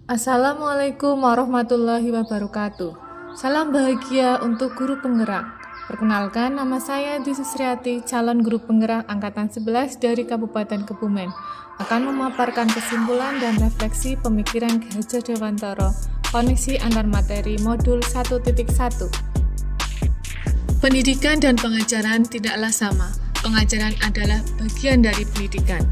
Assalamualaikum warahmatullahi wabarakatuh. Salam bahagia untuk guru penggerak. Perkenalkan, nama saya Dwi Susriati, calon guru penggerak angkatan 11 dari Kabupaten Kebumen. Akan memaparkan kesimpulan dan refleksi pemikiran Ki Hajar Dewantara, koneksi antar materi modul 1.1. Pendidikan dan pengajaran tidaklah sama. Pengajaran adalah bagian dari pendidikan.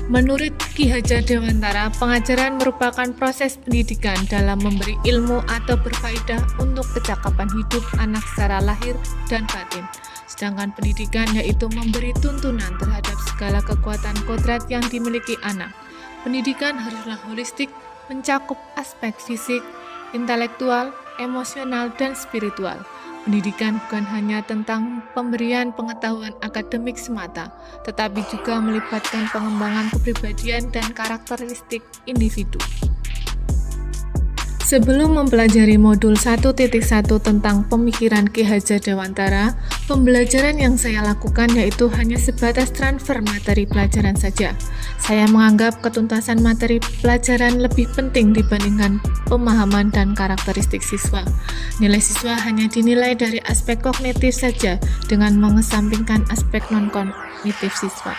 Menurut Ki Hajar Dewantara, pengajaran merupakan proses pendidikan dalam memberi ilmu atau berfaedah untuk kecakapan hidup anak secara lahir dan batin. Sedangkan pendidikan yaitu memberi tuntunan terhadap segala kekuatan kodrat yang dimiliki anak. Pendidikan haruslah holistik, mencakup aspek fisik, intelektual, emosional, dan spiritual. Pendidikan bukan hanya tentang pemberian pengetahuan akademik semata, tetapi juga melibatkan pengembangan kepribadian dan karakteristik individu. Sebelum mempelajari modul 1.1 tentang pemikiran Ki Hajar Dewantara, pembelajaran yang saya lakukan yaitu hanya sebatas transfer materi pelajaran saja. Saya menganggap ketuntasan materi pelajaran lebih penting dibandingkan pemahaman dan karakteristik siswa. Nilai siswa hanya dinilai dari aspek kognitif saja dengan mengesampingkan aspek non-kognitif siswa.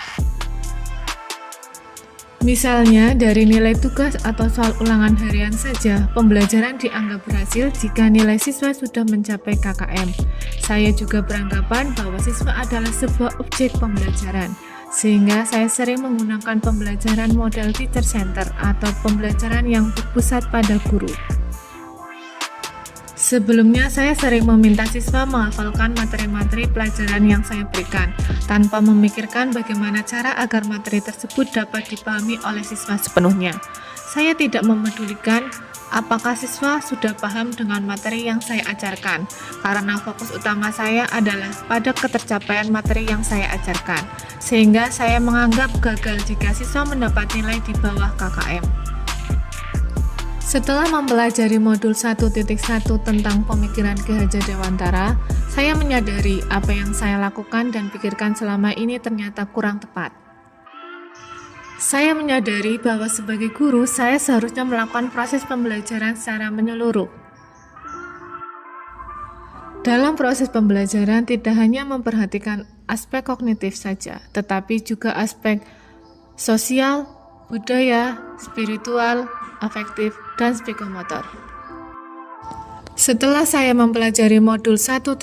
Misalnya, dari nilai tugas atau soal ulangan harian saja, pembelajaran dianggap berhasil jika nilai siswa sudah mencapai KKM. Saya juga beranggapan bahwa siswa adalah sebuah objek pembelajaran, sehingga saya sering menggunakan pembelajaran model teacher center atau pembelajaran yang berpusat pada guru. Sebelumnya, saya sering meminta siswa menghafalkan materi-materi pelajaran yang saya berikan, tanpa memikirkan bagaimana cara agar materi tersebut dapat dipahami oleh siswa sepenuhnya. Saya tidak memedulikan apakah siswa sudah paham dengan materi yang saya ajarkan, karena fokus utama saya adalah pada ketercapaian materi yang saya ajarkan, sehingga saya menganggap gagal jika siswa mendapat nilai di bawah KKM. Setelah mempelajari modul 1.1 tentang pemikiran Ki Hajar Dewantara, saya menyadari apa yang saya lakukan dan pikirkan selama ini ternyata kurang tepat. Saya menyadari bahwa sebagai guru, saya seharusnya melakukan proses pembelajaran secara menyeluruh. Dalam proses pembelajaran tidak hanya memperhatikan aspek kognitif saja, tetapi juga aspek sosial, budaya, spiritual, afektif, dan psikomotor. Setelah saya mempelajari modul 1.1,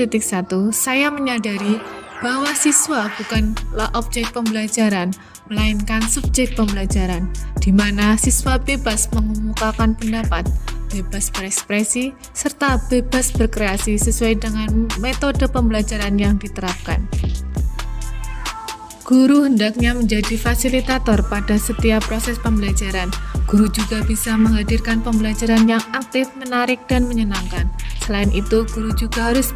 saya menyadari bahwa siswa bukanlah objek pembelajaran, melainkan subjek pembelajaran, di mana siswa bebas mengemukakan pendapat, bebas berekspresi, serta bebas berkreasi sesuai dengan metode pembelajaran yang diterapkan. Guru hendaknya menjadi fasilitator pada setiap proses pembelajaran. Guru juga bisa menghadirkan pembelajaran yang aktif, menarik, dan menyenangkan. Selain itu, guru juga harus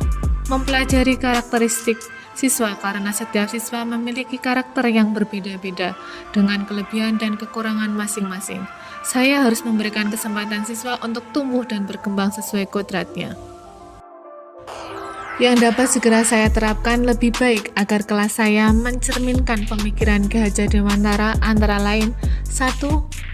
mempelajari karakteristik siswa karena setiap siswa memiliki karakter yang berbeda-beda dengan kelebihan dan kekurangan masing-masing. Saya harus memberikan kesempatan siswa untuk tumbuh dan berkembang sesuai kodratnya. Yang dapat segera saya terapkan lebih baik agar kelas saya mencerminkan pemikiran Ki Hajar Dewantara antara lain: 1.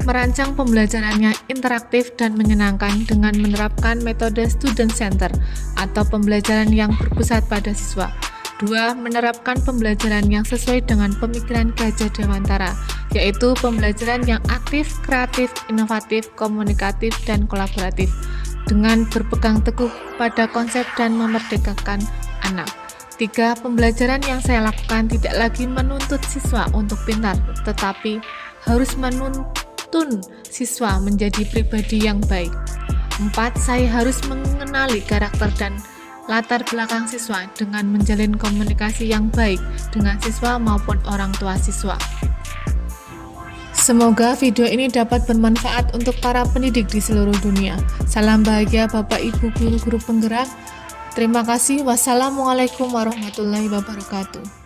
Merancang pembelajarannya interaktif dan menyenangkan dengan menerapkan metode student center atau pembelajaran yang berpusat pada siswa. 2. Menerapkan pembelajaran yang sesuai dengan pemikiran Ki Hajar Dewantara, yaitu pembelajaran yang aktif, kreatif, inovatif, komunikatif, dan kolaboratif, dengan berpegang teguh pada konsep dan memerdekakan anak. 3. Pembelajaran yang saya lakukan tidak lagi menuntut siswa untuk pintar, tetapi harus menuntun siswa menjadi pribadi yang baik. 4. Saya harus mengenali karakter dan latar belakang siswa dengan menjalin komunikasi yang baik dengan siswa maupun orang tua siswa. Semoga video ini dapat bermanfaat untuk para pendidik di seluruh dunia. Salam bahagia Bapak Ibu guru-guru penggerak. Terima kasih. Wassalamualaikum warahmatullahi wabarakatuh.